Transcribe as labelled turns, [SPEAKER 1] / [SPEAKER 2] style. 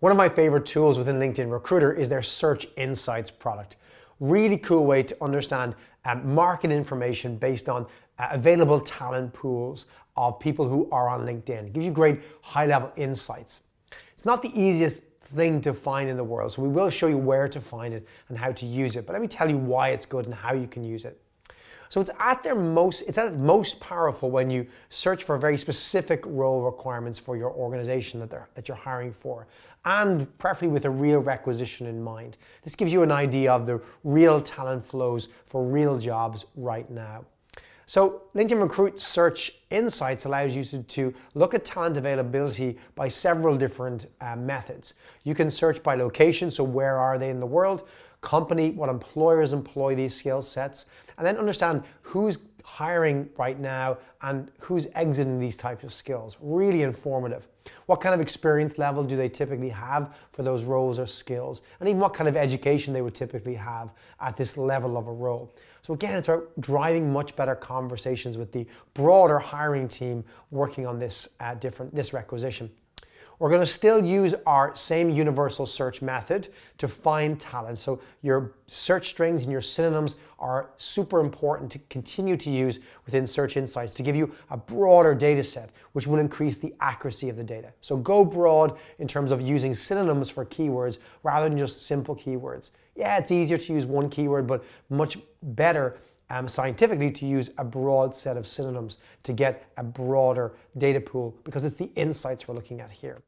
[SPEAKER 1] One of my favorite tools within LinkedIn Recruiter is their Search Insights product. Really cool way to understand market information based on available talent pools of people who are on LinkedIn. It gives you great high-level insights. It's not the easiest thing to find in the world, so we will show you where to find it and how to use it. But let me tell you why it's good and how you can use it. So it's at its most powerful when you search for very specific role requirements for your organization that you're hiring for, and preferably with a real requisition in mind. This gives you an idea of the real talent flows for real jobs right now. So LinkedIn Recruit Search Insights allows you to look at talent availability by several different methods. You can search by location, so where are they in the world, company, what employers employ these skill sets, and then understand who's hiring right now and who's exiting these types of skills. Really informative. What kind of experience level do they typically have for those roles or skills, and even what kind of education they would typically have at this level of a role. So again, it's about driving much better conversations with the broader hiring team working on this requisition. We're going to still use our same universal search method to find talent. So your search strings and your synonyms are super important to continue to use within Search Insights to give you a broader data set, which will increase the accuracy of the data. So go broad in terms of using synonyms for keywords rather than just simple keywords. Yeah, it's easier to use one keyword, but much better scientifically to use a broad set of synonyms to get a broader data pool, because it's the insights we're looking at here.